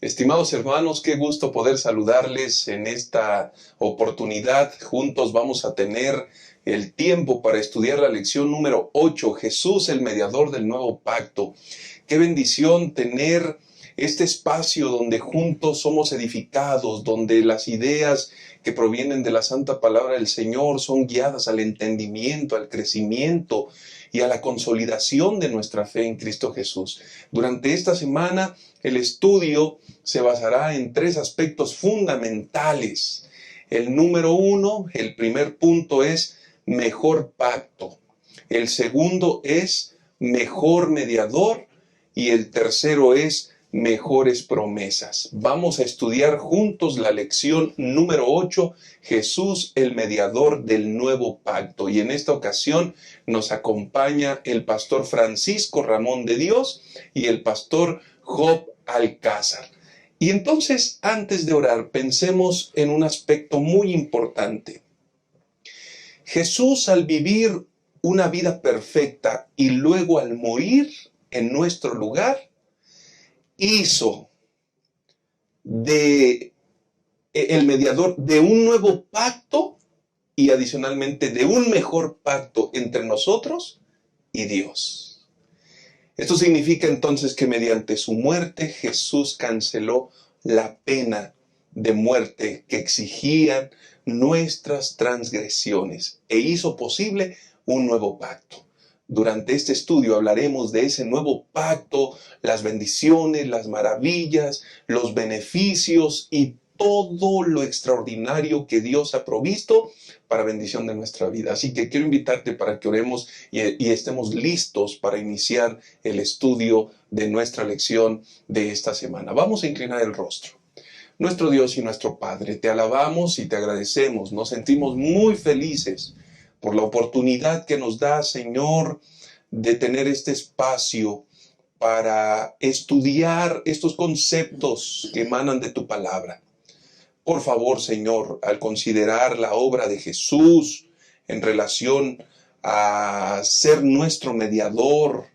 Estimados hermanos, qué gusto poder saludarles en esta oportunidad. Juntos vamos a tener el tiempo para estudiar la lección número 8, Jesús, el mediador del nuevo pacto. Qué bendición tener este espacio donde juntos somos edificados, donde las ideas que provienen de la santa palabra del Señor son guiadas al entendimiento, al crecimiento y a la consolidación de nuestra fe en Cristo Jesús. Durante esta semana, el estudio se basará en 3 aspectos fundamentales. El número 1, el primer punto es mejor pacto. El segundo es mejor mediador y el tercero es mejores promesas. Vamos a estudiar juntos la lección número 8, Jesús, el mediador del nuevo pacto. Y en esta ocasión nos acompaña el pastor Francisco Ramón de Dios y el pastor Job Alcázar. Y entonces, antes de orar, pensemos en un aspecto muy importante. Jesús, al vivir una vida perfecta y luego al morir en nuestro lugar, hizo de el mediador de un nuevo pacto y adicionalmente de un mejor pacto entre nosotros y Dios. Esto significa entonces que mediante su muerte Jesús canceló la pena de muerte que exigían nuestras transgresiones e hizo posible un nuevo pacto. Durante este estudio hablaremos de ese nuevo pacto, las bendiciones, las maravillas, los beneficios y todo lo extraordinario que Dios ha provisto para bendición de nuestra vida. Así que quiero invitarte para que oremos y estemos listos para iniciar el estudio de nuestra lección de esta semana. Vamos a inclinar el rostro. Nuestro Dios y nuestro Padre, te alabamos y te agradecemos. Nos sentimos muy felices por la oportunidad que nos da, Señor, de tener este espacio para estudiar estos conceptos que emanan de tu palabra. Por favor, Señor, al considerar la obra de Jesús en relación a ser nuestro mediador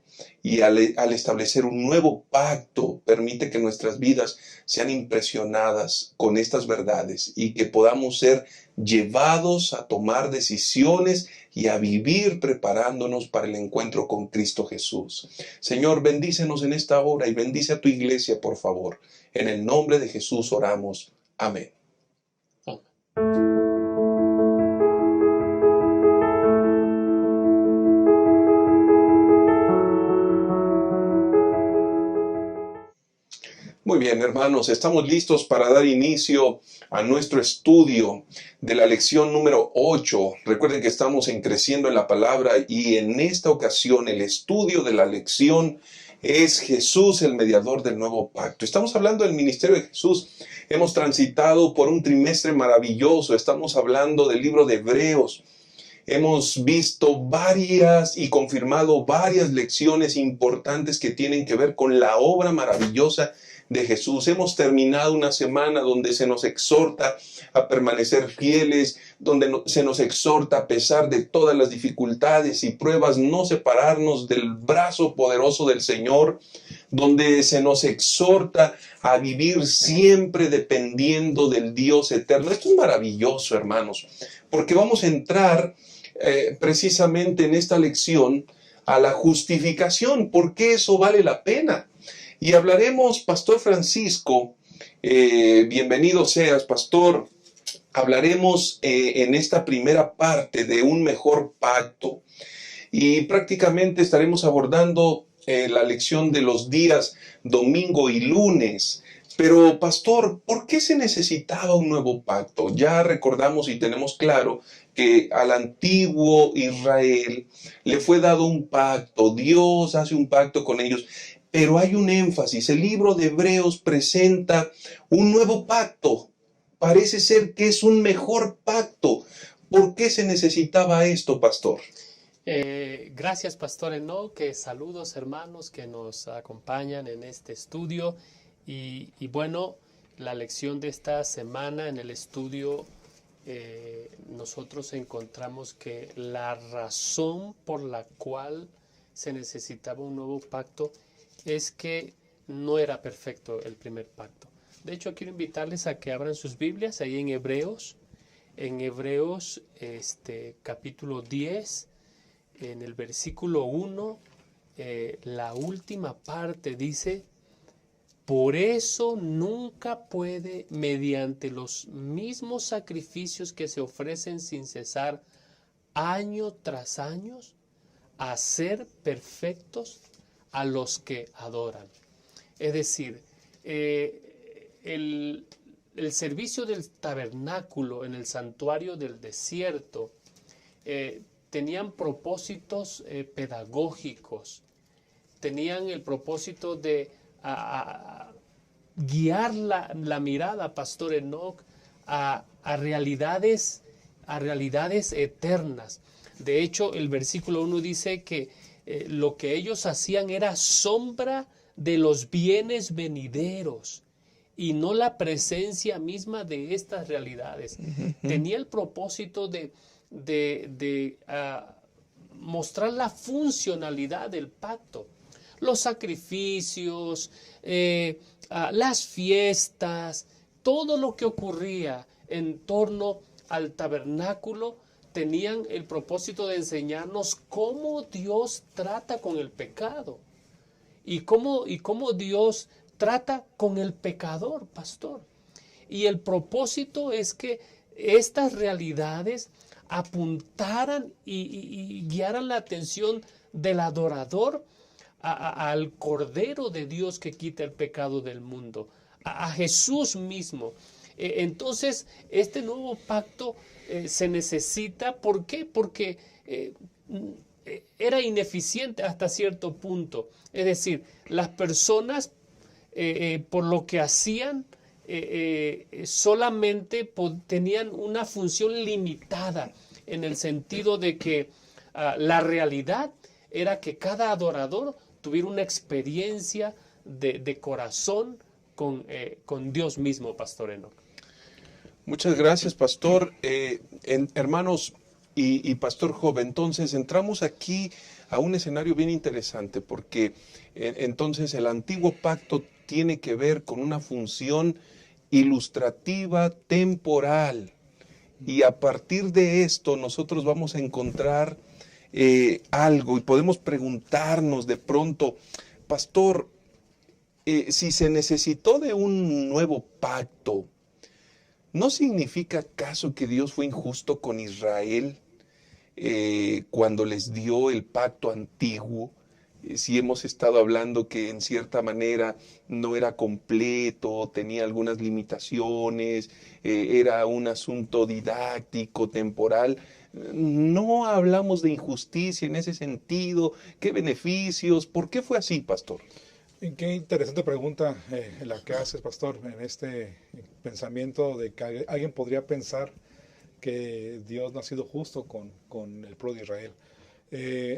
y al establecer un nuevo pacto, permite que nuestras vidas sean impresionadas con estas verdades y que podamos ser llevados a tomar decisiones y a vivir preparándonos para el encuentro con Cristo Jesús. Señor, bendícenos en esta hora y bendice a tu iglesia, por favor. En el nombre de Jesús oramos. Amén. Muy bien, hermanos, estamos listos para dar inicio a nuestro estudio de la lección número 8. Recuerden que estamos en Creciendo en la Palabra y en esta ocasión el estudio de la lección es Jesús, el mediador del nuevo pacto. Estamos hablando del ministerio de Jesús. Hemos transitado por un trimestre maravilloso. Estamos hablando del libro de Hebreos. Hemos visto varias y confirmado varias lecciones importantes que tienen que ver con la obra maravillosa de Jesús. Hemos terminado una semana donde se nos exhorta a permanecer fieles, donde se nos exhorta a pesar de todas las dificultades y pruebas, no separarnos del brazo poderoso del Señor, donde se nos exhorta a vivir siempre dependiendo del Dios eterno. Esto es maravilloso, hermanos, porque vamos a entrar precisamente en esta lección a la justificación, porque eso vale la pena. Y hablaremos, Pastor Francisco, bienvenido seas, Pastor. Hablaremos en esta primera parte de un mejor pacto. Y prácticamente estaremos abordando la lección de los días domingo y lunes. Pero, Pastor, ¿por qué se necesitaba un nuevo pacto? Ya recordamos y tenemos claro que al antiguo Israel le fue dado un pacto. Dios hace un pacto con ellos. Pero hay un énfasis. El libro de Hebreos presenta un nuevo pacto. Parece ser que es un mejor pacto. ¿Por qué se necesitaba esto, Pastor? Gracias, Pastor Enoch. Saludos, hermanos que nos acompañan en este estudio. Y bueno, la lección de esta semana en el estudio, nosotros encontramos que la razón por la cual se necesitaba un nuevo pacto es que no era perfecto el primer pacto. De hecho, quiero invitarles a que abran sus Biblias ahí en Hebreos, capítulo 10, en el versículo 1, la última parte dice: por eso nunca puede, mediante los mismos sacrificios que se ofrecen sin cesar año tras año, hacer perfectos a los que adoran. Es decir, el servicio del tabernáculo en el santuario del desierto tenían propósitos pedagógicos, tenían el propósito de guiar la mirada, Pastor Enoch, a realidades eternas. De hecho, el versículo 1 dice que lo que ellos hacían era sombra de los bienes venideros y no la presencia misma de estas realidades. Tenía el propósito de mostrar la funcionalidad del pacto. Los sacrificios, las fiestas, todo lo que ocurría en torno al tabernáculo tenían el propósito de enseñarnos cómo Dios trata con el pecado y cómo Dios trata con el pecador, pastor. Y el propósito es que estas realidades apuntaran y guiaran la atención del adorador al Cordero de Dios que quita el pecado del mundo, a Jesús mismo. Entonces, este nuevo pacto se necesita. ¿Por qué? Porque era ineficiente hasta cierto punto. Es decir, las personas, por lo que hacían, solamente tenían una función limitada, en el sentido de que la realidad era que cada adorador tuviera una experiencia de corazón con Dios mismo, Pastor Enoch. Muchas gracias, pastor. Hermanos y pastor Job, entonces entramos aquí a un escenario bien interesante, porque entonces el antiguo pacto tiene que ver con una función ilustrativa, temporal, y a partir de esto nosotros vamos a encontrar algo, y podemos preguntarnos de pronto, pastor, si se necesitó de un nuevo pacto, ¿no significa acaso que Dios fue injusto con Israel cuando les dio el pacto antiguo? Si hemos estado hablando que en cierta manera no era completo, tenía algunas limitaciones, era un asunto didáctico, temporal. No hablamos de injusticia en ese sentido. ¿Qué beneficios? ¿Por qué fue así, pastor? Qué interesante pregunta la que haces, pastor, en este pensamiento de que alguien podría pensar que Dios no ha sido justo con el pueblo de Israel.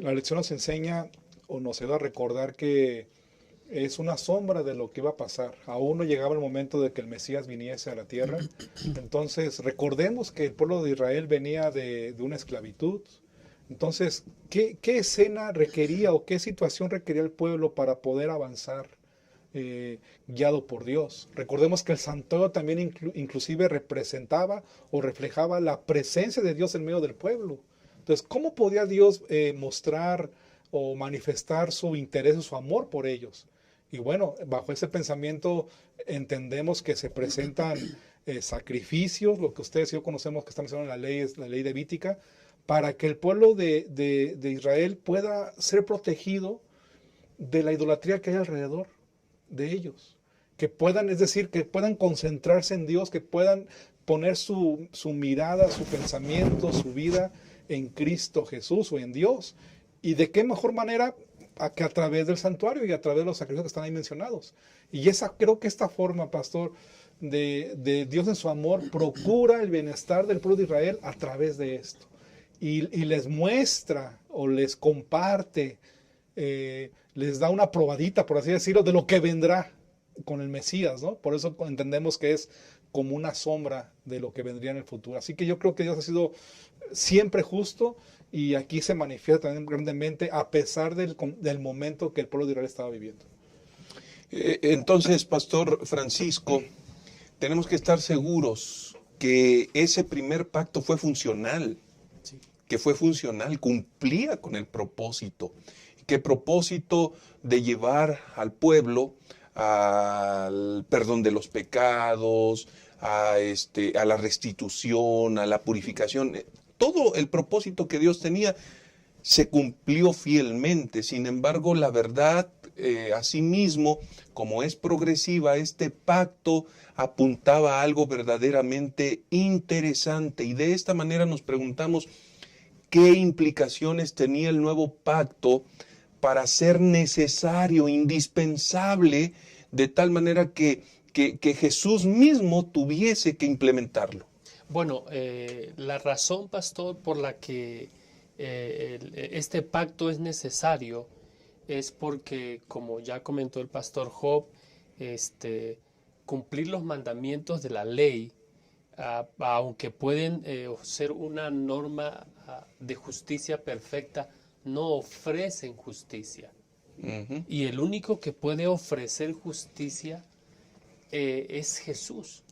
La lección nos enseña o nos ayuda a recordar que es una sombra de lo que iba a pasar. Aún no llegaba el momento de que el Mesías viniese a la tierra. Entonces, recordemos que el pueblo de Israel venía de una esclavitud. Entonces, ¿qué escena requería o qué situación requería el pueblo para poder avanzar guiado por Dios? Recordemos que el santuario también inclusive representaba o reflejaba la presencia de Dios en medio del pueblo. Entonces, ¿cómo podía Dios mostrar o manifestar su interés y su amor por ellos? Y bueno, bajo ese pensamiento entendemos que se presentan sacrificios, lo que ustedes y yo conocemos que está mencionado en la ley, es la ley levítica, para que el pueblo de Israel pueda ser protegido de la idolatría que hay alrededor de ellos. Que puedan, es decir, que puedan concentrarse en Dios, que puedan poner su mirada, su pensamiento, su vida en Cristo Jesús o en Dios. ¿Y de qué mejor manera que a través del santuario y a través de los sacrificios que están ahí mencionados? Y creo que esta forma, pastor, de Dios en su amor procura el bienestar del pueblo de Israel a través de esto. Y les muestra o les comparte, les da una probadita, por así decirlo, de lo que vendrá con el Mesías, ¿no? Por eso entendemos que es como una sombra de lo que vendría en el futuro. Así que yo creo que Dios ha sido siempre justo y aquí se manifiesta también grandemente a pesar del momento que el pueblo de Israel estaba viviendo. Entonces, pastor Francisco, tenemos que estar seguros que ese primer pacto fue funcional, Sí. que fue funcional, cumplía con el propósito. ¿Qué propósito? De llevar al pueblo al perdón de los pecados, a la restitución, a la purificación. Todo el propósito que Dios tenía se cumplió fielmente. Sin embargo, la verdad, asimismo, como es progresiva, este pacto apuntaba a algo verdaderamente interesante. Y de esta manera nos preguntamos qué implicaciones tenía el nuevo pacto para ser necesario, indispensable, de tal manera que Jesús mismo tuviese que implementarlo. Bueno, la razón, pastor, por la que este pacto es necesario es porque, como ya comentó el pastor Job, cumplir los mandamientos de la ley, aunque pueden ser una norma de justicia perfecta, no ofrecen justicia. Ujú. Y el único que puede ofrecer justicia es Jesús.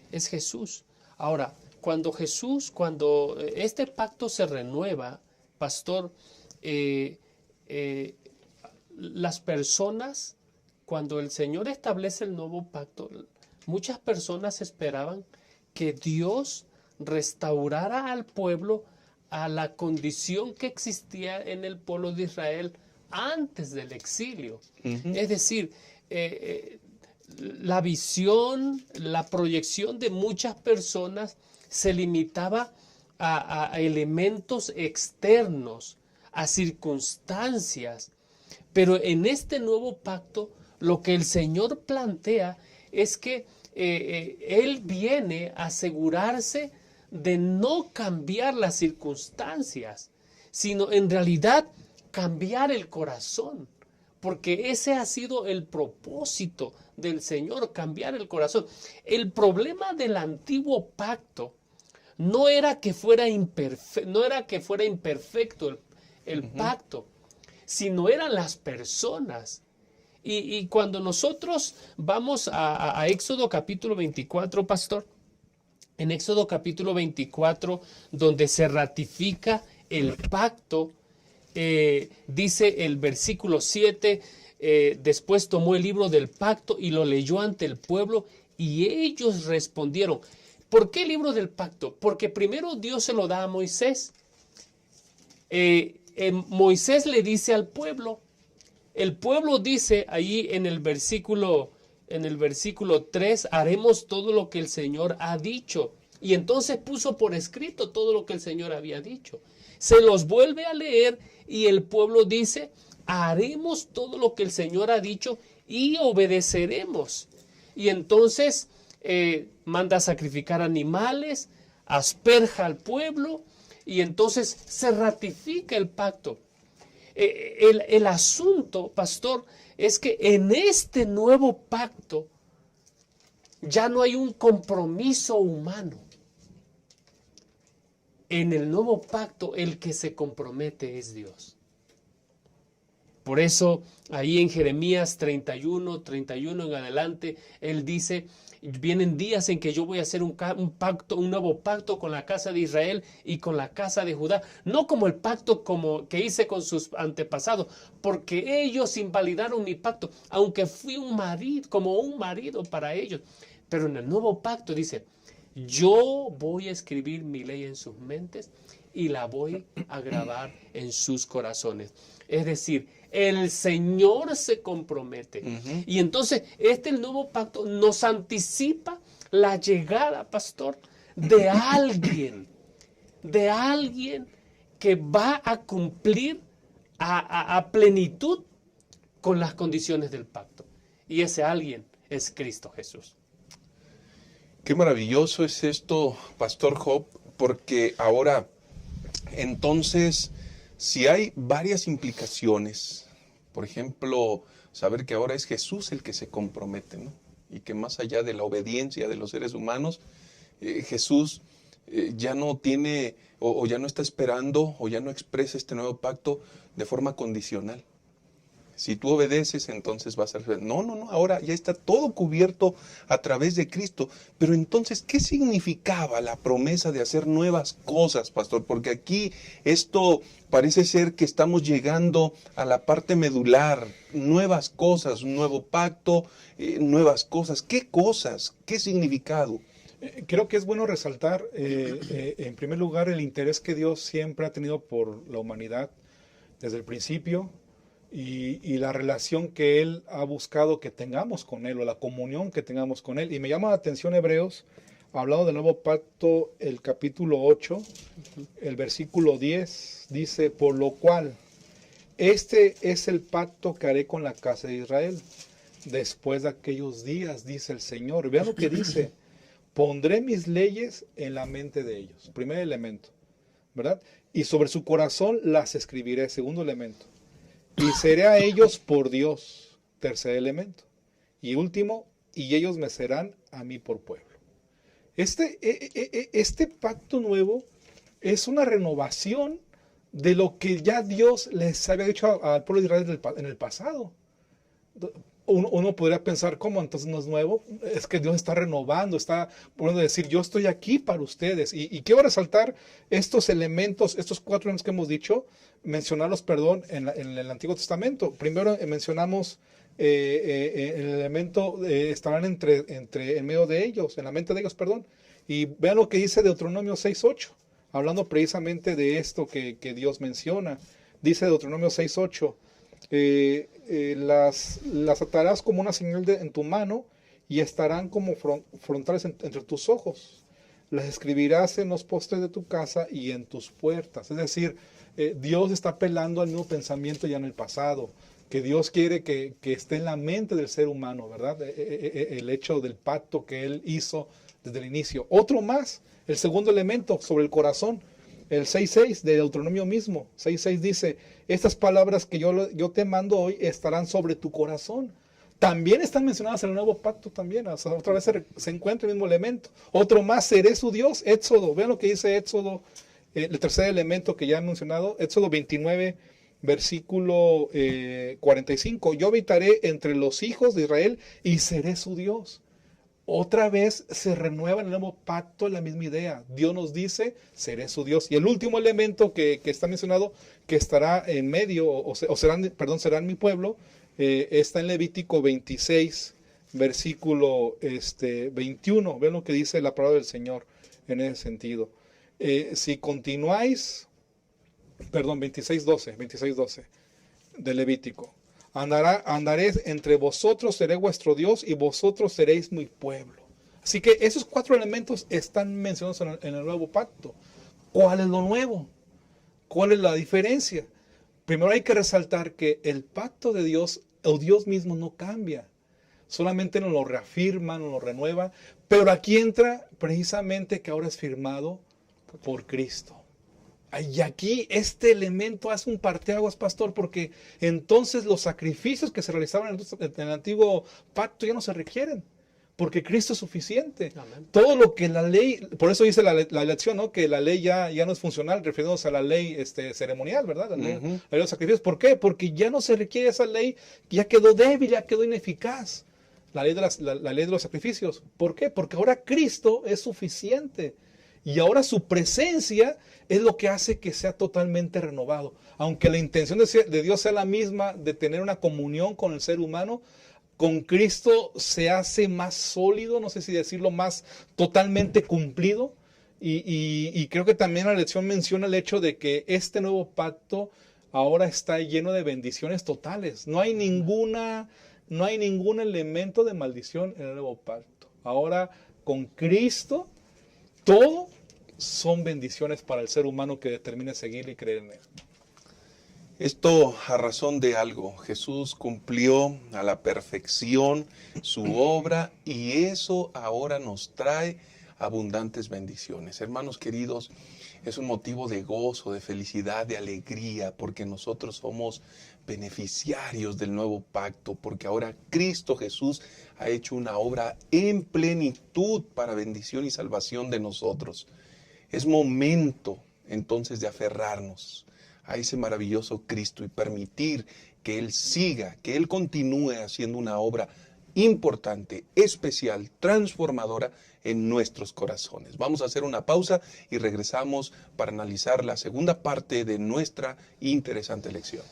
Es Jesús. Ahora, cuando este pacto se renueva, pastor, las personas, cuando el Señor establece el nuevo pacto, muchas personas esperaban que Dios restaurara al pueblo a la condición que existía en el pueblo de Israel antes del exilio. Ujú. Es decir, la visión, la proyección de muchas personas se limitaba a elementos externos, a circunstancias. Pero en este nuevo pacto, lo que el Señor plantea es que Él viene a asegurarse de no cambiar las circunstancias, sino en realidad cambiar el corazón, porque ese ha sido el propósito del Señor, cambiar el corazón. El problema del antiguo pacto no era que fuera imperfecto el pacto, sino eran las personas. Y cuando nosotros vamos a Éxodo capítulo 24, pastor, en Éxodo capítulo 24, donde se ratifica el pacto, dice el versículo 7, después tomó el libro del pacto y lo leyó ante el pueblo y ellos respondieron. ¿Por qué el libro del pacto? Porque primero Dios se lo da a Moisés. Moisés le dice al pueblo, el pueblo dice ahí en el versículo 3, haremos todo lo que el Señor ha dicho. Y entonces puso por escrito todo lo que el Señor había dicho. Se los vuelve a leer y el pueblo dice, haremos todo lo que el Señor ha dicho y obedeceremos. Y entonces manda a sacrificar animales, asperja al pueblo y entonces se ratifica el pacto. El asunto, pastor, es que en este nuevo pacto ya no hay un compromiso humano. En el nuevo pacto el que se compromete es Dios. Por eso ahí en Jeremías 31 en adelante, él dice, vienen días en que yo voy a hacer un nuevo pacto con la casa de Israel y con la casa de Judá, no como el pacto que hice con sus antepasados, porque ellos invalidaron mi pacto, aunque fui como un marido para ellos. Pero en el nuevo pacto dice, yo voy a escribir mi ley en sus mentes y la voy a grabar en sus corazones. Es decir, el Señor se compromete. Ujú. Y entonces el nuevo pacto nos anticipa la llegada, pastor, de alguien que va a cumplir a plenitud con las condiciones del pacto. Y ese alguien es Cristo Jesús. Qué maravilloso es esto, Pastor Job, porque ahora, entonces, si hay varias implicaciones, por ejemplo, saber que ahora es Jesús el que se compromete, ¿no? Y que más allá de la obediencia de los seres humanos, Jesús ya no tiene, o ya no está esperando, o ya no expresa este nuevo pacto de forma condicional, Si tú obedeces, entonces vas a recibir. No, ahora ya está todo cubierto a través de Cristo. Pero entonces, ¿qué significaba la promesa de hacer nuevas cosas, pastor? Porque aquí esto parece ser que estamos llegando a la parte medular. Nuevas cosas, un nuevo pacto, nuevas cosas. ¿Qué cosas? ¿Qué significado? Creo que es bueno resaltar, en primer lugar, el interés que Dios siempre ha tenido por la humanidad desde el principio. Y la relación que Él ha buscado que tengamos con Él, o la comunión que tengamos con Él. Y me llama la atención Hebreos, hablando del nuevo pacto, el capítulo 8, el versículo 10, dice, por lo cual, este es el pacto que haré con la casa de Israel, después de aquellos días, dice el Señor. Vean lo que dice, pondré mis leyes en la mente de ellos. Primer elemento, ¿verdad? Y sobre su corazón las escribiré. Segundo elemento. Y seré a ellos por Dios. Tercer elemento. Y último, y ellos me serán a mí por pueblo. Este pacto nuevo es una renovación de lo que ya Dios les había dicho al pueblo de Israel en el pasado. Uno podría pensar, ¿cómo? Entonces no es nuevo. Es que Dios está renovando, está poniendo a decir, yo estoy aquí para ustedes. Y quiero resaltar estos elementos, estos 4 elementos que hemos dicho, mencionarlos, en el Antiguo Testamento. Primero mencionamos el elemento, estarán en medio de ellos, en la mente de ellos, perdón. Y vean lo que dice Deuteronomio 6:8, hablando precisamente de esto que Dios menciona. Dice Deuteronomio 6:8, las atarás como una señal en tu mano y estarán como frontales entre tus ojos. Las escribirás en los postes de tu casa y en tus puertas. Es decir, Dios está apelando al mismo pensamiento ya en el pasado, que Dios quiere que esté en la mente del ser humano, ¿verdad? El hecho del pacto que Él hizo desde el inicio. Otro más, el segundo elemento sobre el corazón. El 6.6 de Deuteronomio mismo, 6.6 dice, estas palabras que yo te mando hoy estarán sobre tu corazón. También están mencionadas en el nuevo pacto también, o sea, otra vez se encuentra el mismo elemento. Otro más, seré su Dios, Éxodo, vean lo que dice Éxodo, el tercer elemento que ya he mencionado, Éxodo 29, versículo 45, yo habitaré entre los hijos de Israel y seré su Dios. Otra vez se renueva en el nuevo pacto la misma idea. Dios nos dice, seré su Dios. Y el último elemento que está mencionado, que estará en medio, serán mi pueblo, está en Levítico 26, versículo 21. Ven lo que dice la palabra del Señor en ese sentido. Si continuáis, 26:12 de Levítico. Andaré entre vosotros, seré vuestro Dios y vosotros seréis mi pueblo. Así que esos 4 elementos están mencionados en el nuevo pacto. ¿Cuál es lo nuevo? ¿Cuál es la diferencia? Primero hay que resaltar que el pacto de Dios, o Dios mismo, no cambia. Solamente nos lo reafirma, nos lo renueva. Pero aquí entra precisamente que ahora es firmado por Cristo. Y aquí este elemento hace un parteaguas, pastor, porque entonces los sacrificios que se realizaban en el antiguo pacto ya no se requieren, porque Cristo es suficiente. Amén. Todo lo que la ley, por eso dice la lección, ¿no? Que la ley ya no es funcional, refiriéndonos a la ley ceremonial, ¿verdad? La ley de los sacrificios. ¿Por qué? Porque ya no se requiere esa ley, ya quedó débil, ya quedó ineficaz. La ley de los sacrificios. ¿Por qué? Porque ahora Cristo es suficiente. Y ahora su presencia es lo que hace que sea totalmente renovado. Aunque la intención de Dios sea la misma, de tener una comunión con el ser humano, con Cristo se hace más sólido, no sé si decirlo, más totalmente cumplido. Y creo que también la lección menciona el hecho de que este nuevo pacto ahora está lleno de bendiciones totales. No hay ningún elemento de maldición en el nuevo pacto. Ahora con Cristo todo son bendiciones para el ser humano que determine seguir y creer en Él. Esto a razón de algo. Jesús cumplió a la perfección su obra y eso ahora nos trae abundantes bendiciones. Hermanos queridos, es un motivo de gozo, de felicidad, de alegría, porque nosotros somos beneficiarios del nuevo pacto, porque ahora Cristo Jesús ha hecho una obra en plenitud para bendición y salvación de nosotros. Es momento entonces de aferrarnos a ese maravilloso Cristo y permitir que Él siga, que Él continúe haciendo una obra importante, especial, transformadora en nuestros corazones. Vamos a hacer una pausa y regresamos para analizar la segunda parte de nuestra interesante lección.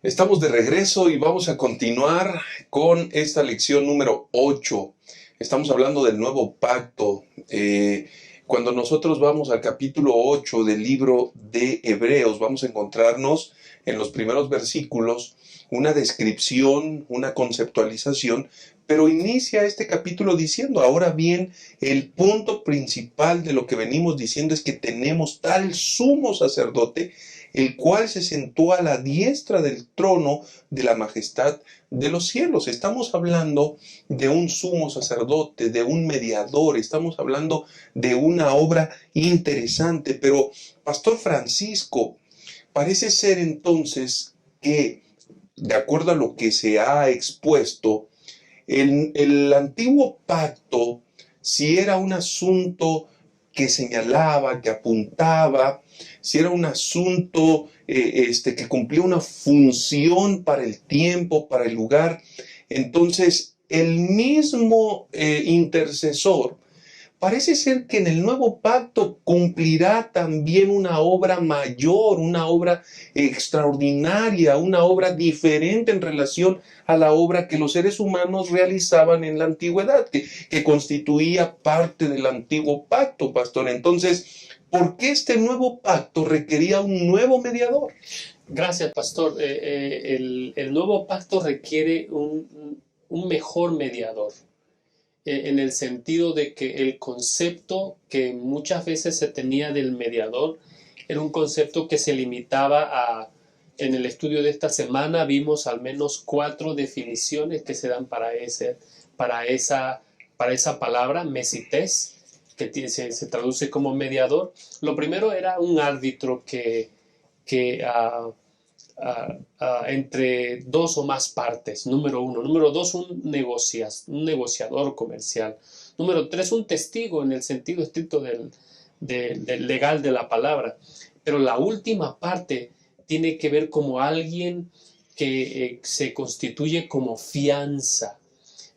Estamos de regreso y vamos a continuar con esta lección número 8. Estamos hablando del nuevo pacto. Cuando nosotros vamos al capítulo 8 del libro de Hebreos, vamos a encontrarnos en los primeros versículos una descripción, una conceptualización, pero inicia este capítulo diciendo, ahora bien, el punto principal de lo que venimos diciendo es que tenemos tal sumo sacerdote, el cual se sentó a la diestra del trono de la majestad de los cielos. Estamos hablando de un sumo sacerdote, de un mediador, estamos hablando de una obra interesante, pero Pastor Francisco, parece ser entonces que, de acuerdo a lo que se ha expuesto, el antiguo pacto, si era un asunto que señalaba, que apuntaba, si era un asunto que cumplía una función para el tiempo, para el lugar, entonces el mismo intercesor parece ser que en el nuevo pacto cumplirá también una obra mayor, una obra extraordinaria, una obra diferente en relación a la obra que los seres humanos realizaban en la antigüedad, que constituía parte del antiguo pacto, pastor. Entonces, ¿por qué este nuevo pacto requería un nuevo mediador? Gracias, pastor. El nuevo pacto requiere un mejor mediador. En el sentido de que el concepto que muchas veces se tenía del mediador era un concepto que se limitaba a, en el estudio de esta semana vimos al menos 4 definiciones que se dan para esa palabra, mesites, que se traduce como mediador. Lo primero era un árbitro que entre dos o más partes, número 1. Número 2, un negociador comercial. Número 3, un testigo en el sentido estricto del legal de la palabra. Pero la última parte tiene que ver como alguien que se constituye como fianza,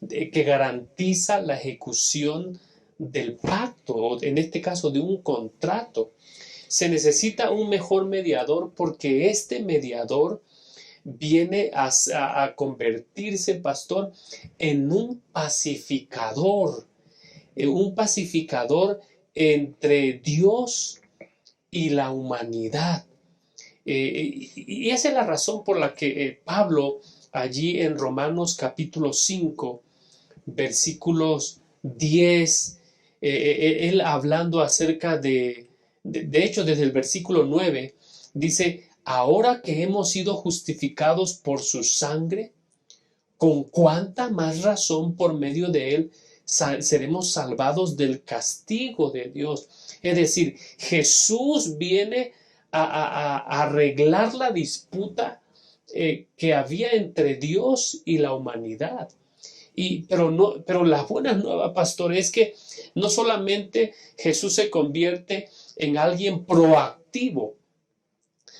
que garantiza la ejecución del pacto, o en este caso de un contrato. Se necesita un mejor mediador porque este mediador viene a convertirse, pastor, en un pacificador entre Dios y la humanidad. Y esa es la razón por la que Pablo, allí en Romanos capítulo 5, versículos 10, él hablando acerca de hecho, desde el versículo 9, dice, ahora que hemos sido justificados por su sangre, con cuánta más razón por medio de él seremos salvados del castigo de Dios. Es decir, Jesús viene a arreglar la disputa que había entre Dios y la humanidad. Pero la buena nueva, pastor, es que no solamente Jesús se convierte en alguien proactivo.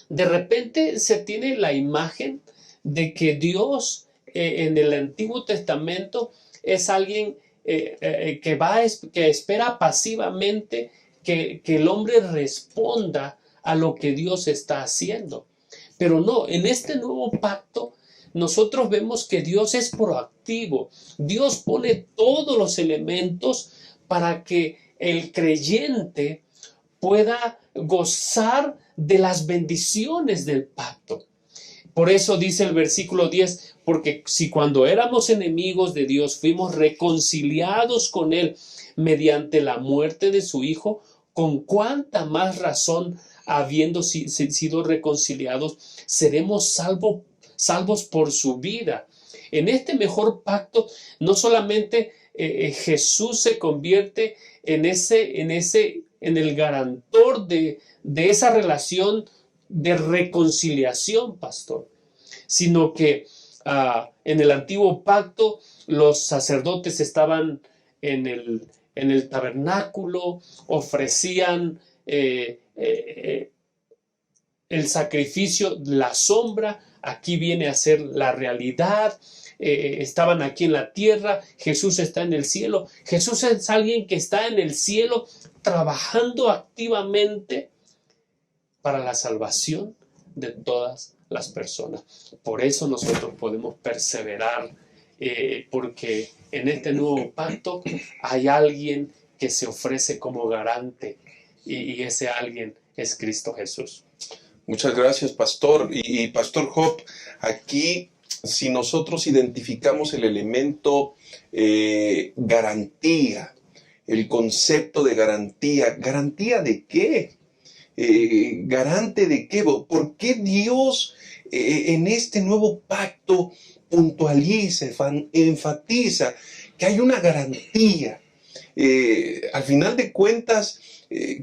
De repente se tiene la imagen de que Dios en el Antiguo Testamento es alguien que espera pasivamente que el hombre responda a lo que Dios está haciendo. Pero no, en este nuevo pacto nosotros vemos que Dios es proactivo. Dios pone todos los elementos para que el creyente pueda gozar de las bendiciones del pacto. Por eso dice el versículo 10, porque si cuando éramos enemigos de Dios fuimos reconciliados con Él mediante la muerte de su Hijo, con cuánta más razón, habiendo sido reconciliados, seremos salvos por su vida. En este mejor pacto, no solamente Jesús se convierte en el garantor de esa relación de reconciliación, pastor, sino que en el antiguo pacto los sacerdotes estaban en el tabernáculo, ofrecían el sacrificio, la sombra. Aquí viene a ser la realidad. Estaban aquí en la tierra, Jesús está en el cielo. Jesús es alguien que está en el cielo trabajando activamente para la salvación de todas las personas. Por eso nosotros podemos perseverar, porque en este nuevo pacto hay alguien que se ofrece como garante, y ese alguien es Cristo Jesús. Muchas gracias, pastor. Y pastor Job, aquí, si nosotros identificamos el elemento garantía, el concepto de garantía, ¿garantía de qué? ¿Garante de qué? ¿Por qué Dios en este nuevo pacto puntualiza, enfatiza que hay una garantía? Al final de cuentas,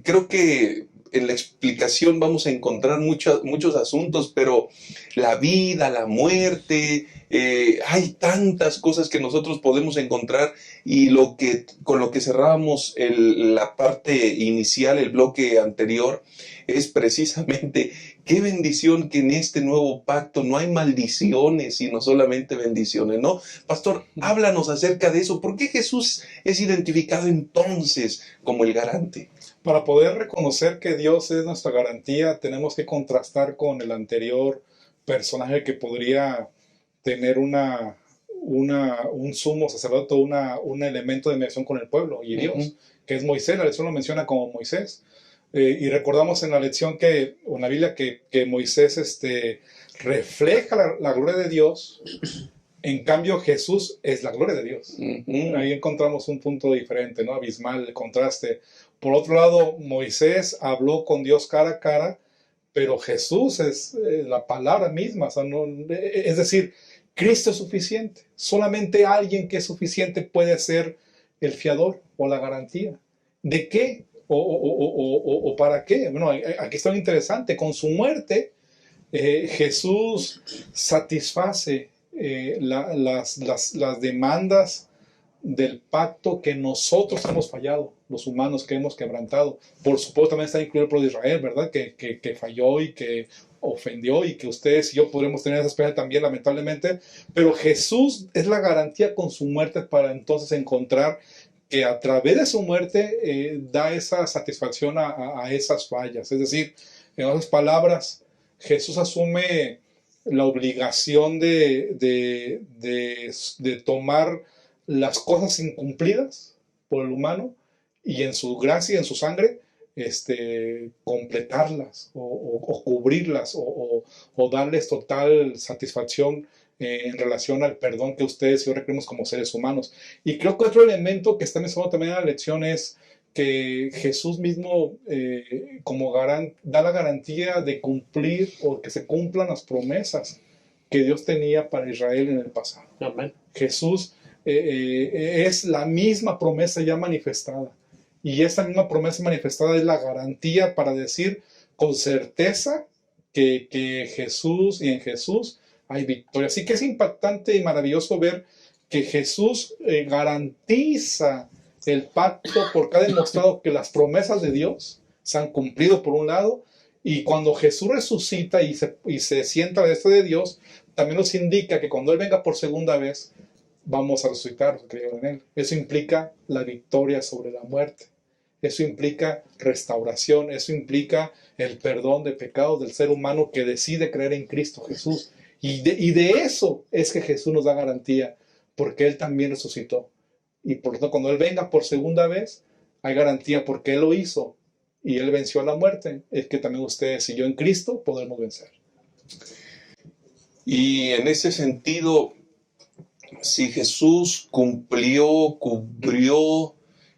creo que en la explicación vamos a encontrar muchos asuntos, pero la vida, la muerte, hay tantas cosas que nosotros podemos encontrar, y con lo que cerrábamos la parte inicial, el bloque anterior, es precisamente qué bendición que en este nuevo pacto no hay maldiciones, sino solamente bendiciones, ¿no? Pastor, háblanos acerca de eso. ¿Por qué Jesús es identificado entonces como el garante? Para poder reconocer que Dios es nuestra garantía, tenemos que contrastar con el anterior personaje que podría tener un sumo sacerdote, un elemento de mediación con el pueblo y Dios, que es Moisés. La lección lo menciona como Moisés. Y recordamos en la lección en la Biblia que Moisés refleja la gloria de Dios. En cambio, Jesús es la gloria de Dios. Ahí encontramos un punto diferente, ¿no? Abismal, el contraste. Por otro lado, Moisés habló con Dios cara a cara, pero Jesús es la palabra misma. O sea, es decir, Cristo es suficiente. Solamente alguien que es suficiente puede ser el fiador o la garantía. ¿De qué? ¿O para qué? Bueno, aquí está lo interesante. Con su muerte, Jesús satisface las demandas del pacto que nosotros hemos fallado, los humanos que hemos quebrantado. Por supuesto también está incluido el pueblo de Israel, ¿verdad? Que falló y que ofendió, y que ustedes y yo podremos tener esa experiencia también, lamentablemente. Pero Jesús es la garantía con su muerte para entonces encontrar que a través de su muerte da esa satisfacción a esas fallas. Es decir, en otras palabras, Jesús asume la obligación de tomar las cosas incumplidas por el humano, y en su gracia y en su sangre completarlas o cubrirlas o darles total satisfacción en relación al perdón que ustedes y yo requerimos como seres humanos. Y creo que otro elemento que está mencionado también en la lección es que Jesús mismo da la garantía de cumplir, o que se cumplan las promesas que Dios tenía para Israel en el pasado. Amén. Jesús es la misma promesa ya manifestada, y esa misma promesa manifestada es la garantía para decir con certeza que Jesús y en Jesús hay victoria. Así que es impactante y maravilloso ver que Jesús garantiza el pacto, porque ha demostrado que las promesas de Dios se han cumplido por un lado, y cuando Jesús resucita y se sienta a la diestra de Dios, también nos indica que cuando Él venga por segunda vez, vamos a resucitar, creo en Él. Eso implica la victoria sobre la muerte. Eso implica restauración. Eso implica el perdón de pecados del ser humano que decide creer en Cristo Jesús. Y de eso es que Jesús nos da garantía, porque Él también resucitó. Y por lo tanto, cuando Él venga por segunda vez, hay garantía, porque Él lo hizo y Él venció a la muerte. Es que también ustedes y yo en Cristo podemos vencer. Y en ese sentido, si Jesús cubrió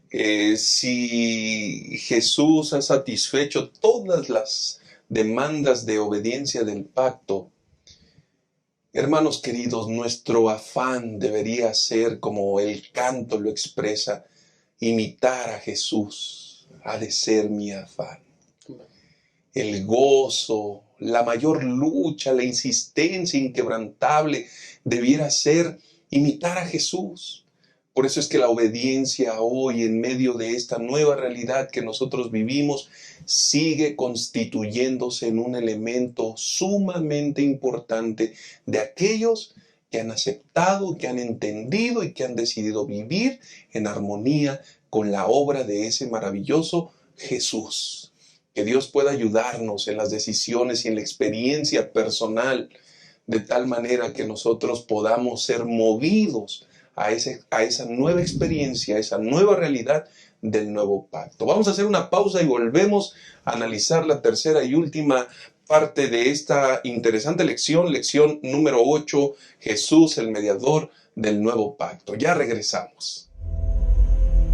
si Jesús ha satisfecho todas las demandas de obediencia del pacto, hermanos queridos, nuestro afán debería ser, como el canto lo expresa, imitar a Jesús. Ha de ser mi afán. El gozo, la mayor lucha, la insistencia inquebrantable debiera ser imitar a Jesús. Por eso es que la obediencia hoy, en medio de esta nueva realidad que nosotros vivimos, sigue constituyéndose en un elemento sumamente importante de aquellos que han aceptado, que han entendido y que han decidido vivir en armonía con la obra de ese maravilloso Jesús. Que Dios pueda ayudarnos en las decisiones y en la experiencia personal, de tal manera que nosotros podamos ser movidos a esa nueva experiencia, a esa nueva realidad del nuevo pacto. Vamos a hacer una pausa y volvemos a analizar la tercera y última parte de esta interesante lección, lección número 8, Jesús, el mediador del nuevo pacto. Ya regresamos.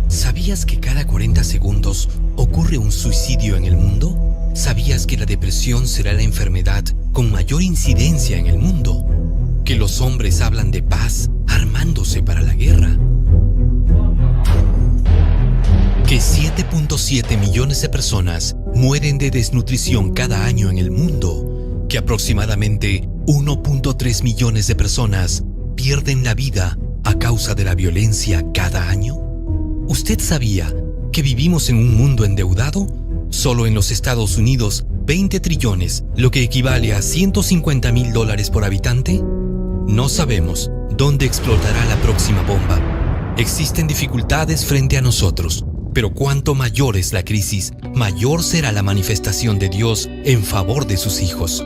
¿Sabías que cada 40 segundos ocurre un suicidio en el mundo? ¿Sabías que la depresión será la enfermedad con mayor incidencia en el mundo? ¿Que los hombres hablan de paz armándose para la guerra? Que 7.7 millones de personas mueren de desnutrición cada año en el mundo. Que aproximadamente 1.3 millones de personas pierden la vida a causa de la violencia cada año. ¿Usted sabía que vivimos en un mundo endeudado? Solo en los Estados Unidos, 20 trillones, lo que equivale a $150,000 por habitante. No sabemos dónde explotará la próxima bomba. Existen dificultades frente a nosotros, pero cuanto mayor es la crisis, mayor será la manifestación de Dios en favor de sus hijos.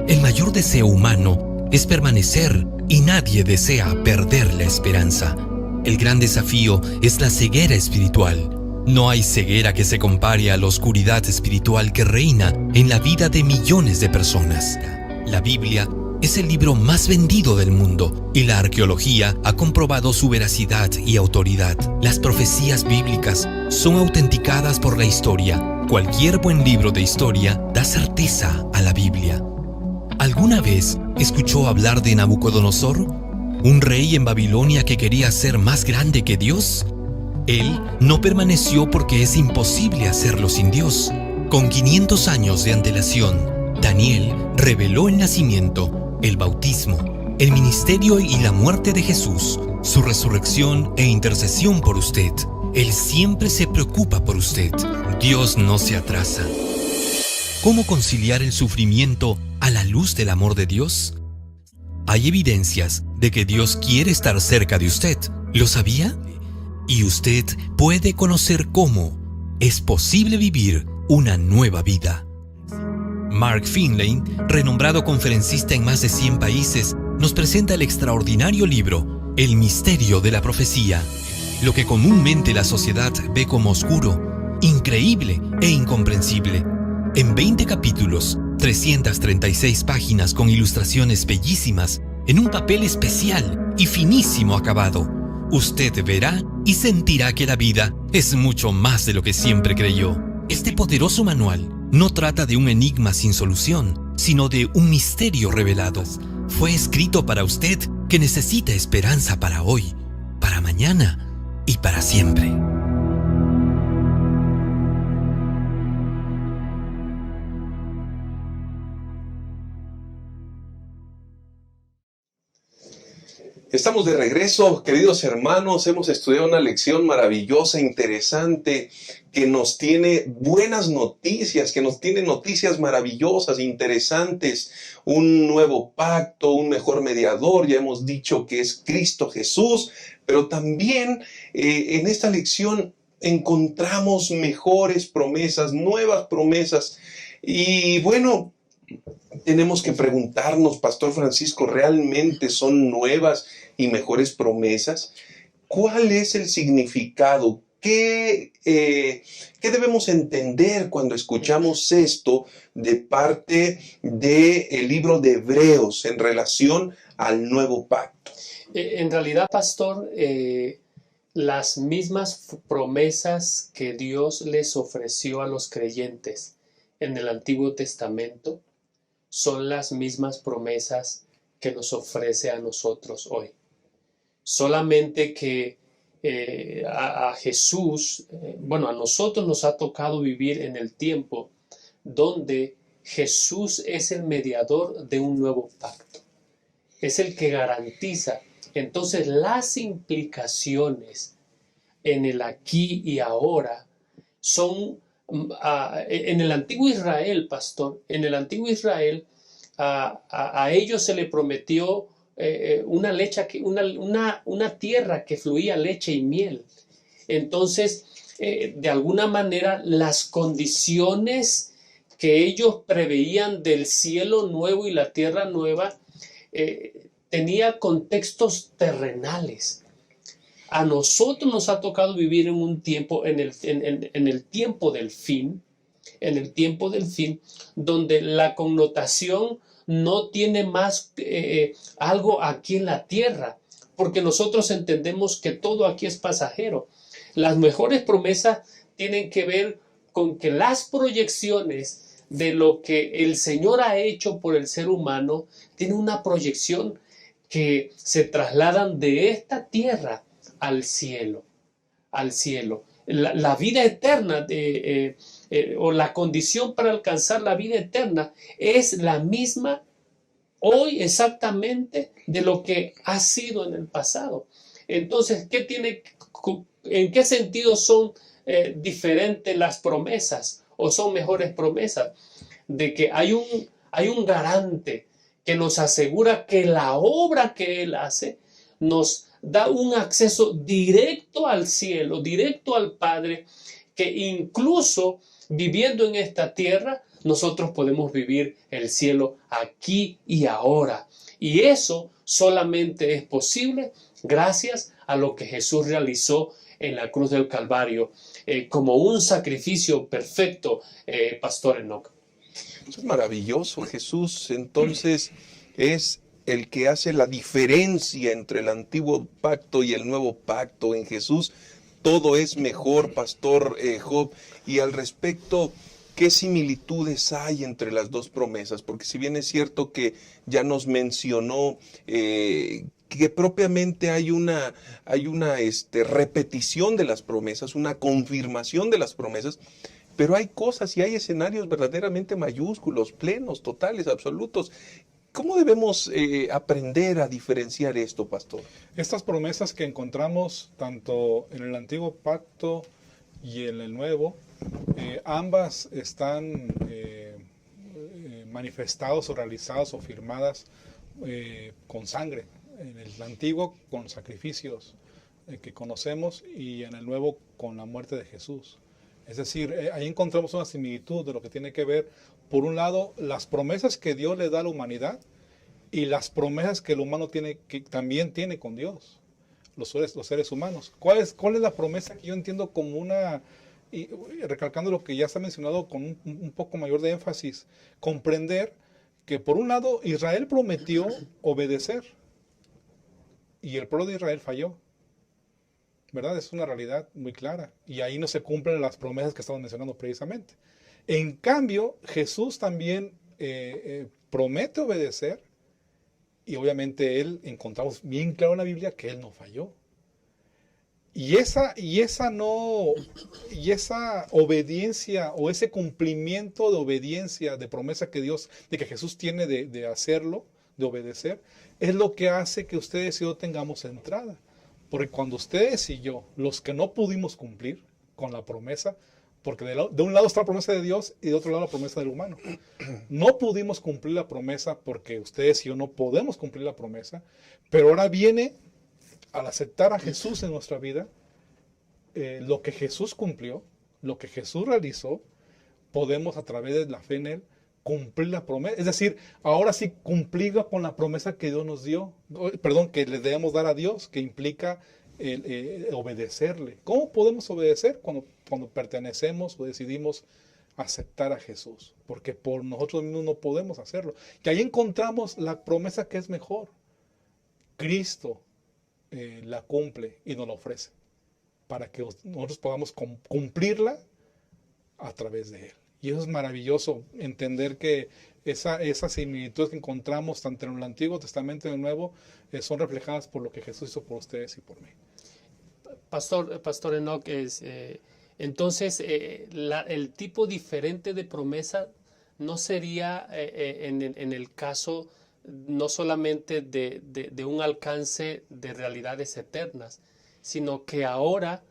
El mayor deseo humano es permanecer y nadie desea perder la esperanza. El gran desafío es la ceguera espiritual. No hay ceguera que se compare a la oscuridad espiritual que reina en la vida de millones de personas. La Biblia es el libro más vendido del mundo y la arqueología ha comprobado su veracidad y autoridad. Las profecías bíblicas son autenticadas por la historia. Cualquier buen libro de historia da certeza a la Biblia. ¿Alguna vez escuchó hablar de Nabucodonosor? ¿Un rey en Babilonia que quería ser más grande que Dios? Él no permaneció porque es imposible hacerlo sin Dios. Con 500 años de antelación, Daniel reveló el nacimiento, el bautismo, el ministerio y la muerte de Jesús, su resurrección e intercesión por usted. Él siempre se preocupa por usted. Dios no se atrasa. ¿Cómo conciliar el sufrimiento a la luz del amor de Dios? Hay evidencias de que Dios quiere estar cerca de usted. ¿Lo sabía? Y usted puede conocer cómo es posible vivir una nueva vida. Mark Finlay, renombrado conferencista en más de 100 países, nos presenta el extraordinario libro El misterio de la profecía. Lo que comúnmente la sociedad ve como oscuro, increíble e incomprensible. En 20 capítulos, 336 páginas con ilustraciones bellísimas, en un papel especial y finísimo acabado, usted verá y sentirá que la vida es mucho más de lo que siempre creyó. Este poderoso manual no trata de un enigma sin solución, sino de un misterio revelado. Fue escrito para usted que necesita esperanza para hoy, para mañana y para siempre. Estamos de regreso, queridos hermanos. Hemos estudiado una lección maravillosa, interesante, que nos tiene buenas noticias, que nos tiene noticias maravillosas, interesantes. Un nuevo pacto, un mejor mediador, ya hemos dicho que es Cristo Jesús, pero también en esta lección encontramos mejores promesas, nuevas promesas. Y bueno, tenemos que preguntarnos, Pastor Francisco, ¿realmente son nuevas y mejores promesas? ¿Cuál es el significado? ¿Qué debemos entender cuando escuchamos esto de parte del libro de Hebreos en relación al nuevo pacto? En realidad, Pastor, las mismas promesas que Dios les ofreció a los creyentes en el Antiguo Testamento son las mismas promesas que nos ofrece a nosotros hoy. Solamente que a Jesús, a nosotros nos ha tocado vivir en el tiempo donde Jesús es el mediador de un nuevo pacto. Es el que garantiza. Entonces, las implicaciones en el aquí y ahora son, en el antiguo Israel, pastor, en el antiguo Israel, a ellos se le prometió una tierra que fluía leche y miel. Entonces, de alguna manera, las condiciones que ellos preveían del cielo nuevo y la tierra nueva tenía contextos terrenales. A nosotros nos ha tocado vivir en un tiempo, en el tiempo del fin, donde la connotación no tiene más algo aquí en la tierra, porque nosotros entendemos que todo aquí es pasajero. Las mejores promesas tienen que ver con que las proyecciones de lo que el Señor ha hecho por el ser humano tiene una proyección que se trasladan de esta tierra al cielo, La vida eterna o la condición para alcanzar la vida eterna es la misma hoy exactamente de lo que ha sido en el pasado. Entonces, ¿en qué sentido son diferentes las promesas o son mejores promesas? De que hay un garante que nos asegura que la obra que Él hace nos da un acceso directo al cielo, directo al Padre, que incluso viviendo en esta tierra, nosotros podemos vivir el cielo aquí y ahora. Y eso solamente es posible gracias a lo que Jesús realizó en la cruz del Calvario, como un sacrificio perfecto, Pastor Enoch. Eso es maravilloso. Jesús entonces es el que hace la diferencia entre el antiguo pacto y el nuevo pacto. En Jesús todo es mejor, Pastor Job. Y al respecto, ¿qué similitudes hay entre las dos promesas? Porque si bien es cierto que ya nos mencionó que propiamente hay una repetición de las promesas, una confirmación de las promesas, pero hay cosas y hay escenarios verdaderamente mayúsculos, plenos, totales, absolutos. ¿Cómo debemos aprender a diferenciar esto, pastor? Estas promesas que encontramos tanto en el antiguo pacto y en el nuevo, ambas están manifestadas o realizadas o firmadas con sangre. En el antiguo con sacrificios que conocemos y en el nuevo con la muerte de Jesús. Es decir, ahí encontramos una similitud de lo que tiene que ver, por un lado, las promesas que Dios le da a la humanidad y las promesas que el humano también tiene con Dios, los seres humanos. ¿Cuál es la promesa que yo entiendo como y recalcando lo que ya está mencionado con un poco mayor de énfasis, comprender que por un lado Israel prometió obedecer y el pueblo de Israel falló? ¿Verdad? Es una realidad muy clara. Y ahí no se cumplen las promesas que estamos mencionando precisamente. En cambio, Jesús también promete obedecer. Y obviamente encontramos bien claro en la Biblia que Él no falló. Y esa obediencia o ese cumplimiento de obediencia, de promesa que Jesús tiene de hacerlo, de obedecer, es lo que hace que ustedes y yo tengamos entrada. Porque cuando ustedes y yo, los que no pudimos cumplir con la promesa, porque de un lado está la promesa de Dios y de otro lado la promesa del humano. No pudimos cumplir la promesa porque ustedes y yo no podemos cumplir la promesa, pero ahora viene, al aceptar a Jesús en nuestra vida, lo que Jesús cumplió, lo que Jesús realizó, podemos a través de la fe en Él cumplir la promesa. Es decir, ahora sí cumplir con la promesa que Dios nos dio, que le debemos dar a Dios, que implica obedecerle. ¿Cómo podemos obedecer? Cuando pertenecemos o decidimos aceptar a Jesús, porque por nosotros mismos no podemos hacerlo. Que ahí encontramos la promesa que es mejor. Cristo la cumple y nos la ofrece. para que nosotros podamos cumplirla a través de Él. Y eso es maravilloso, entender que esas similitudes que encontramos tanto en el Antiguo Testamento y en el Nuevo son reflejadas por lo que Jesús hizo por ustedes y por mí. Pastor Enoch, entonces el tipo diferente de promesa no sería en el caso no solamente de un alcance de realidades eternas, sino que ahora,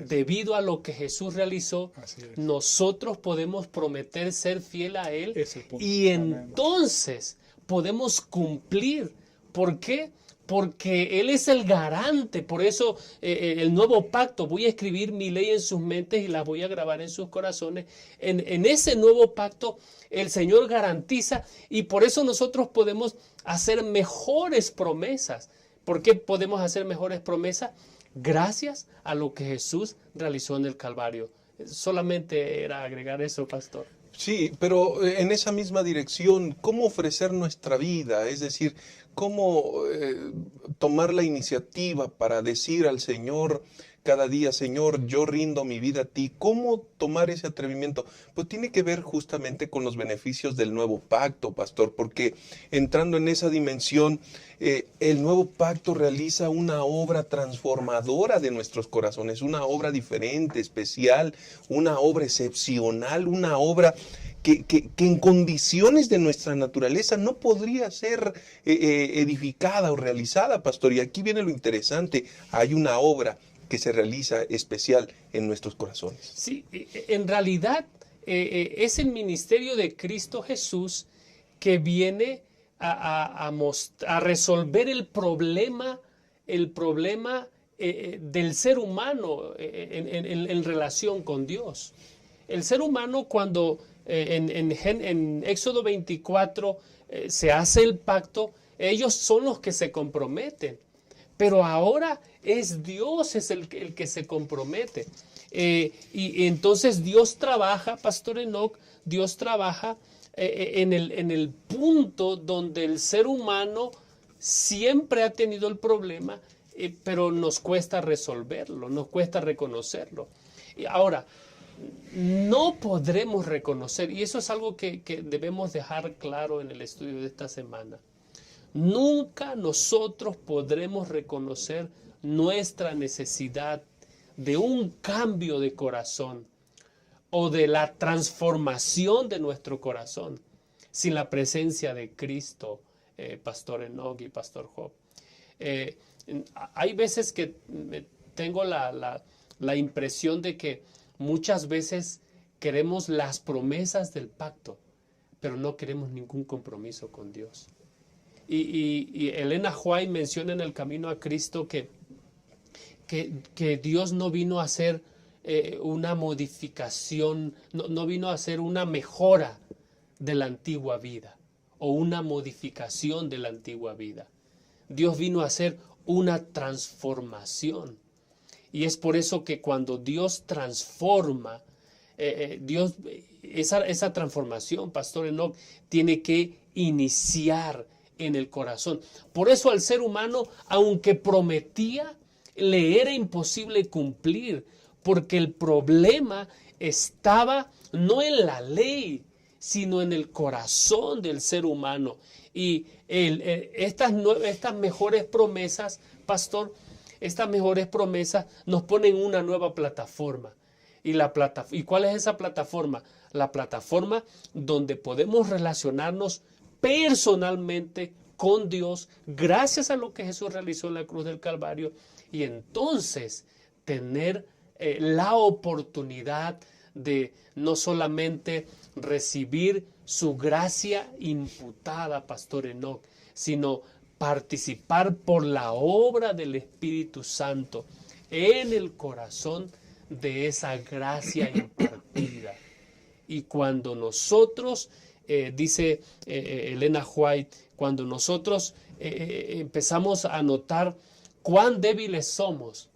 debido a lo que Jesús realizó, nosotros podemos prometer ser fiel a Él y entonces podemos cumplir. ¿Por qué? Porque Él es el garante. Por eso el nuevo pacto, voy a escribir mi ley en sus mentes y las voy a grabar en sus corazones. En ese nuevo pacto el Señor garantiza, y por eso nosotros podemos hacer mejores promesas. ¿Por qué podemos hacer mejores promesas? Gracias a lo que Jesús realizó en el Calvario. Solamente era agregar eso, pastor. Sí, pero en esa misma dirección, ¿cómo ofrecer nuestra vida? Es decir, ¿cómo tomar la iniciativa para decir al Señor cada día, Señor, yo rindo mi vida a ti? ¿Cómo tomar ese atrevimiento? Pues tiene que ver justamente con los beneficios del nuevo pacto, pastor, porque entrando en esa dimensión, el nuevo pacto realiza una obra transformadora de nuestros corazones, una obra diferente, especial, una obra excepcional, una obra que en condiciones de nuestra naturaleza no podría ser edificada o realizada, pastor. Y aquí viene lo interesante, hay una obra que se realiza especial en nuestros corazones. Sí, en realidad es el ministerio de Cristo Jesús que viene a resolver el problema del ser humano en relación con Dios. El ser humano, cuando en Éxodo 24 se hace el pacto, ellos son los que se comprometen. Pero ahora es Dios el que se compromete. Y entonces Dios trabaja, Pastor Enoch, Dios trabaja en el punto donde el ser humano siempre ha tenido el problema, pero nos cuesta resolverlo, nos cuesta reconocerlo. Y ahora, no podremos reconocer, y eso es algo que debemos dejar claro en el estudio de esta semana. Nunca nosotros podremos reconocer nuestra necesidad de un cambio de corazón o de la transformación de nuestro corazón sin la presencia de Cristo, Pastor Enoch y Pastor Job. Hay veces que tengo la impresión de que muchas veces queremos las promesas del pacto, pero no queremos ningún compromiso con Dios. Y Elena White menciona en El Camino a Cristo que Dios no vino a hacer una modificación, no vino a hacer una mejora de la antigua vida o una modificación de la antigua vida. Dios vino a hacer una transformación. Y es por eso que cuando Dios transforma, esa transformación, Pastor Enoch, tiene que iniciar en el corazón. Por eso al ser humano, aunque prometía, le era imposible cumplir, porque el problema estaba no en la ley, sino en el corazón del ser humano. Y estas mejores promesas, pastor, estas mejores promesas nos ponen una nueva plataforma. ¿Y cuál es esa plataforma? La plataforma donde podemos relacionarnos personalmente con Dios gracias a lo que Jesús realizó en la cruz del Calvario, y entonces tener la oportunidad de no solamente recibir su gracia imputada, Pastor Enoch, sino participar por la obra del Espíritu Santo en el corazón de esa gracia impartida. Y cuando nosotros, dice Elena White, cuando nosotros empezamos a notar cuán débiles somos,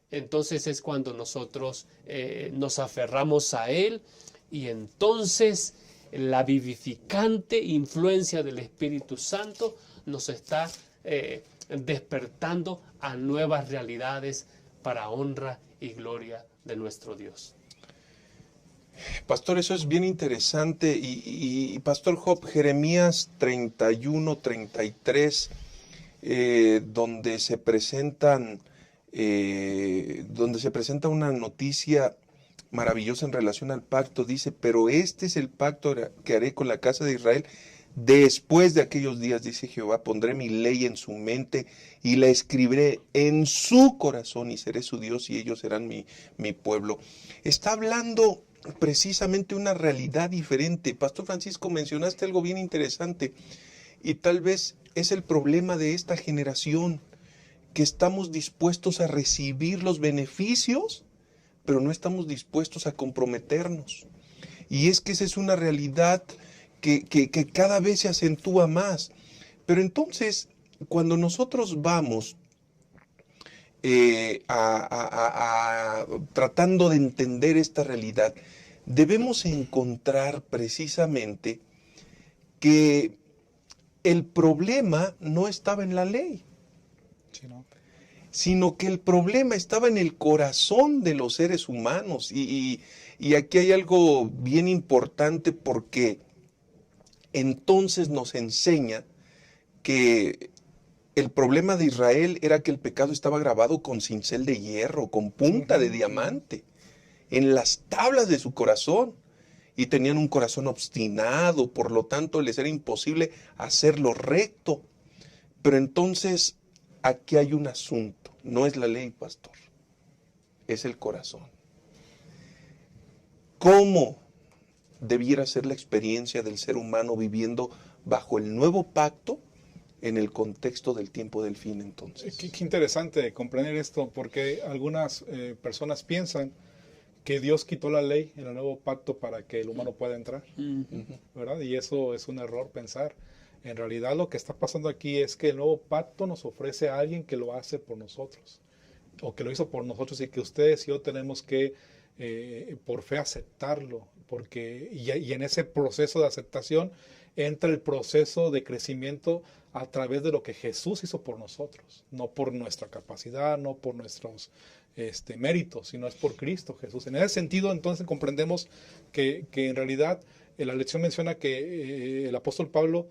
entonces es cuando nosotros nos aferramos a Él, y entonces la vivificante influencia del Espíritu Santo nos está despertando a nuevas realidades para honra y gloria de nuestro Dios. Pastor, eso es bien interesante. Y Pastor Job, Jeremías 31, 33, donde se presenta una noticia maravillosa en relación al pacto. Dice, pero este es el pacto que haré con la casa de Israel después de aquellos días, dice Jehová, pondré mi ley en su mente y la escribiré en su corazón y seré su Dios y ellos serán mi pueblo. Está hablando precisamente una realidad diferente. Pastor Francisco, mencionaste algo bien interesante y tal vez es el problema de esta generación, que estamos dispuestos a recibir los beneficios, pero no estamos dispuestos a comprometernos. Y es que esa es una realidad que cada vez se acentúa más. Pero entonces, cuando nosotros vamos tratando de entender esta realidad, debemos encontrar precisamente que el problema no estaba en la ley, sino que el problema estaba en el corazón de los seres humanos. Y aquí hay algo bien importante, porque entonces nos enseña que el problema de Israel era que el pecado estaba grabado con cincel de hierro, con punta de diamante, en las tablas de su corazón. Y tenían un corazón obstinado, por lo tanto les era imposible hacerlo recto. Pero entonces aquí hay un asunto, no es la ley, pastor, es el corazón. ¿Cómo debiera ser la experiencia del ser humano viviendo bajo el nuevo pacto en el contexto del tiempo del fin entonces? Qué interesante comprender esto, porque algunas personas piensan que Dios quitó la ley en el nuevo pacto para que el humano pueda entrar, ¿verdad? Y eso es un error pensar. En realidad lo que está pasando aquí es que el nuevo pacto nos ofrece a alguien que lo hace por nosotros, o que lo hizo por nosotros, y que ustedes y yo tenemos que por fe aceptarlo, y en ese proceso de aceptación entra el proceso de crecimiento a través de lo que Jesús hizo por nosotros, no por nuestra capacidad, no por nuestros méritos, sino es por Cristo Jesús. En ese sentido, entonces comprendemos que en realidad la lección menciona que el apóstol Pablo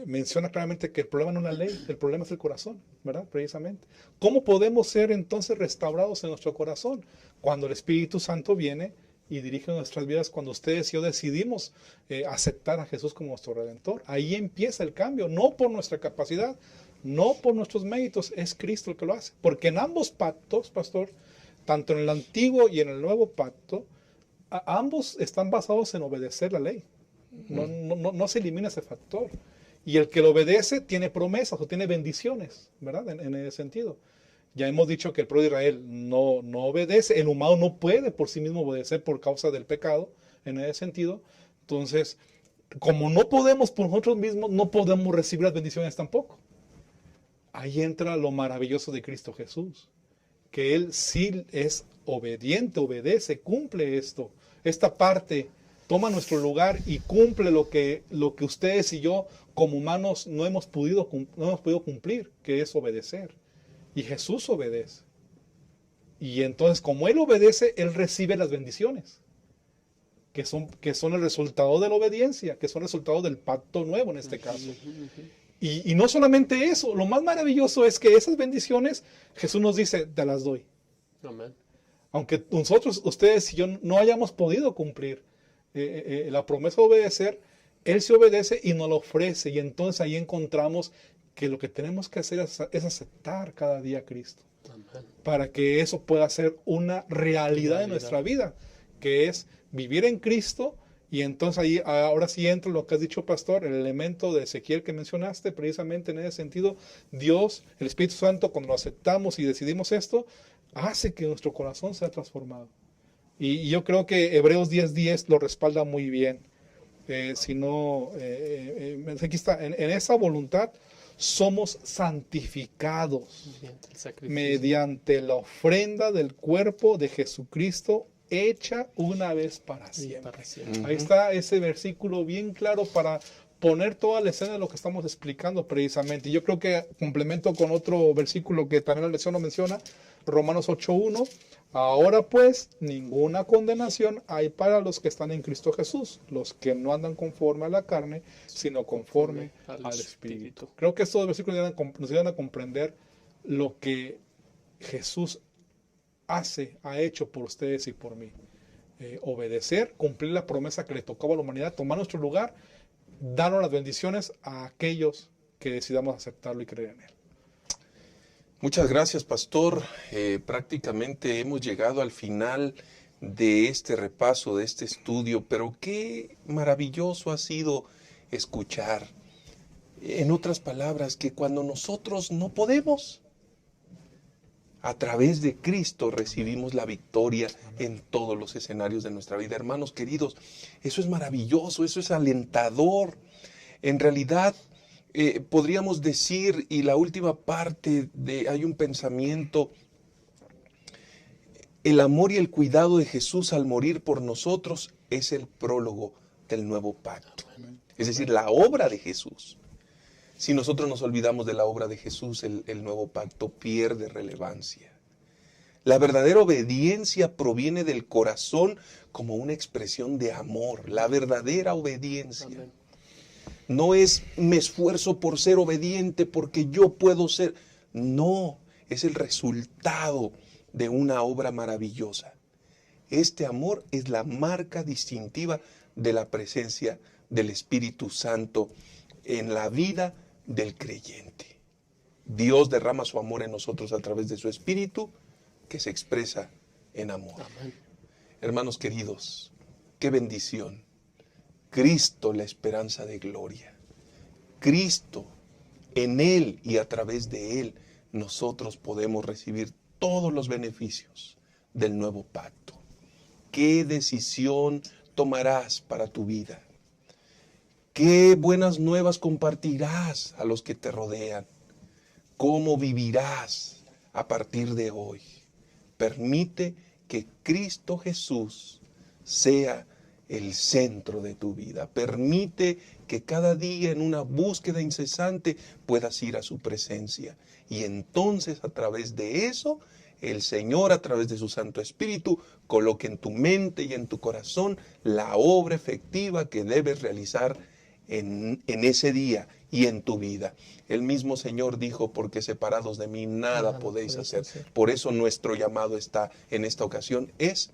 menciona claramente que el problema no es la ley, el problema es el corazón, ¿verdad? Precisamente. ¿Cómo podemos ser entonces restaurados en nuestro corazón? Cuando el Espíritu Santo viene y dirige nuestras vidas, cuando ustedes y yo decidimos aceptar a Jesús como nuestro Redentor. Ahí empieza el cambio, no por nuestra capacidad, no por nuestros méritos, es Cristo el que lo hace. Porque en ambos pactos, pastor, tanto en el antiguo y en el nuevo pacto, ambos están basados en obedecer la ley. No se elimina ese factor. Y el que lo obedece tiene promesas o tiene bendiciones, ¿verdad? En ese sentido. Ya hemos dicho que el pueblo de Israel no obedece, el humano no puede por sí mismo obedecer por causa del pecado, en ese sentido. Entonces, como no podemos por nosotros mismos, no podemos recibir las bendiciones tampoco. Ahí entra lo maravilloso de Cristo Jesús, que Él sí es obediente, obedece, cumple esta parte, toma nuestro lugar y cumple lo que ustedes y yo como humanos no hemos podido cumplir, que es obedecer. Y Jesús obedece. Y entonces, como Él obedece, Él recibe las bendiciones, que son el resultado de la obediencia, que son el resultado del pacto nuevo en este caso. Y no solamente eso, lo más maravilloso es que esas bendiciones, Jesús nos dice, te las doy. Amén. Aunque ustedes y yo no hayamos podido cumplir la promesa de obedecer, Él se obedece y nos lo ofrece. Y entonces ahí encontramos que lo que tenemos que hacer es aceptar cada día a Cristo. Amén. Para que eso pueda ser una realidad en nuestra vida, que es vivir en Cristo. Y entonces ahora sí entra lo que has dicho, pastor, el elemento de Ezequiel que mencionaste, precisamente en ese sentido. Dios, el Espíritu Santo, cuando lo aceptamos y decidimos esto, hace que nuestro corazón sea transformado. Y yo creo que Hebreos 10:10 lo respalda muy bien. Aquí está, en esa voluntad somos santificados mediante la ofrenda del cuerpo de Jesucristo, hecha una vez para siempre. Ahí está ese versículo bien claro para poner toda la escena de lo que estamos explicando precisamente. Y yo creo que complemento con otro versículo que también la lección lo menciona, Romanos 8:1. Ahora pues, ninguna condenación hay para los que están en Cristo Jesús, los que no andan conforme a la carne, sino conforme al Espíritu. Creo que estos versículos nos ayudan a comprender lo que Jesús ha hecho por ustedes y por mí. Obedecer, cumplir la promesa que le tocaba a la humanidad, tomar nuestro lugar, darnos las bendiciones a aquellos que decidamos aceptarlo y creer en él. Muchas gracias, pastor. Prácticamente hemos llegado al final de este repaso, de este estudio, pero qué maravilloso ha sido escuchar. En otras palabras, que cuando nosotros no podemos, a través de Cristo recibimos la victoria en todos los escenarios de nuestra vida. Hermanos queridos, eso es maravilloso, eso es alentador. En realidad, podríamos decir, y la última parte hay un pensamiento, el amor y el cuidado de Jesús al morir por nosotros es el prólogo del nuevo pacto. Es decir, la obra de Jesús. Si nosotros nos olvidamos de la obra de Jesús, el nuevo pacto pierde relevancia. La verdadera obediencia proviene del corazón como una expresión de amor. La verdadera obediencia. Amén. No es me esfuerzo por ser obediente porque yo puedo ser. No, es el resultado de una obra maravillosa. Este amor es la marca distintiva de la presencia del Espíritu Santo en la vida del creyente. Dios derrama su amor en nosotros a través de su Espíritu que se expresa en amor. Amén. Hermanos queridos, qué bendición. Cristo, la esperanza de gloria. Cristo, en Él y a través de Él, nosotros podemos recibir todos los beneficios del nuevo pacto. ¿Qué decisión tomarás para tu vida? ¿Qué buenas nuevas compartirás a los que te rodean? ¿Cómo vivirás a partir de hoy? Permite que Cristo Jesús sea el centro de tu vida. Permite que cada día en una búsqueda incesante puedas ir a su presencia. Y entonces a través de eso, el Señor a través de su Santo Espíritu coloque en tu mente y en tu corazón la obra efectiva que debes realizar en ese día y en tu vida. El mismo Señor dijo, porque separados de mí nada podéis hacer. Por eso nuestro llamado está en esta ocasión es,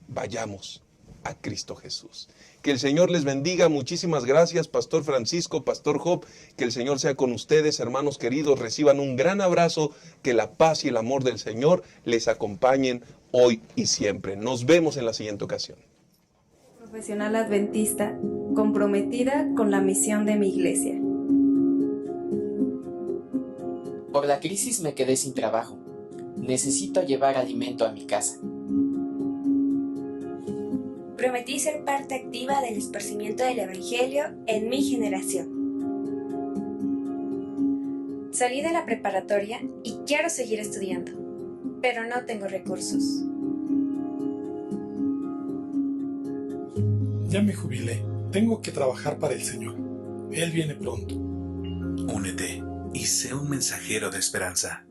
vayamos a Cristo Jesús. Que el Señor les bendiga. Muchísimas gracias, Pastor Francisco, Pastor Job. Que el Señor sea con ustedes, hermanos queridos. Reciban un gran abrazo. Que la paz y el amor del Señor les acompañen hoy y siempre. Nos vemos en la siguiente ocasión. Profesional adventista, comprometida con la misión de mi iglesia. Por la crisis me quedé sin trabajo. Necesito llevar alimento a mi casa. Prometí ser parte activa del esparcimiento del Evangelio en mi generación. Salí de la preparatoria y quiero seguir estudiando, pero no tengo recursos. Ya me jubilé. Tengo que trabajar para el Señor. Él viene pronto. Únete y sé un mensajero de esperanza.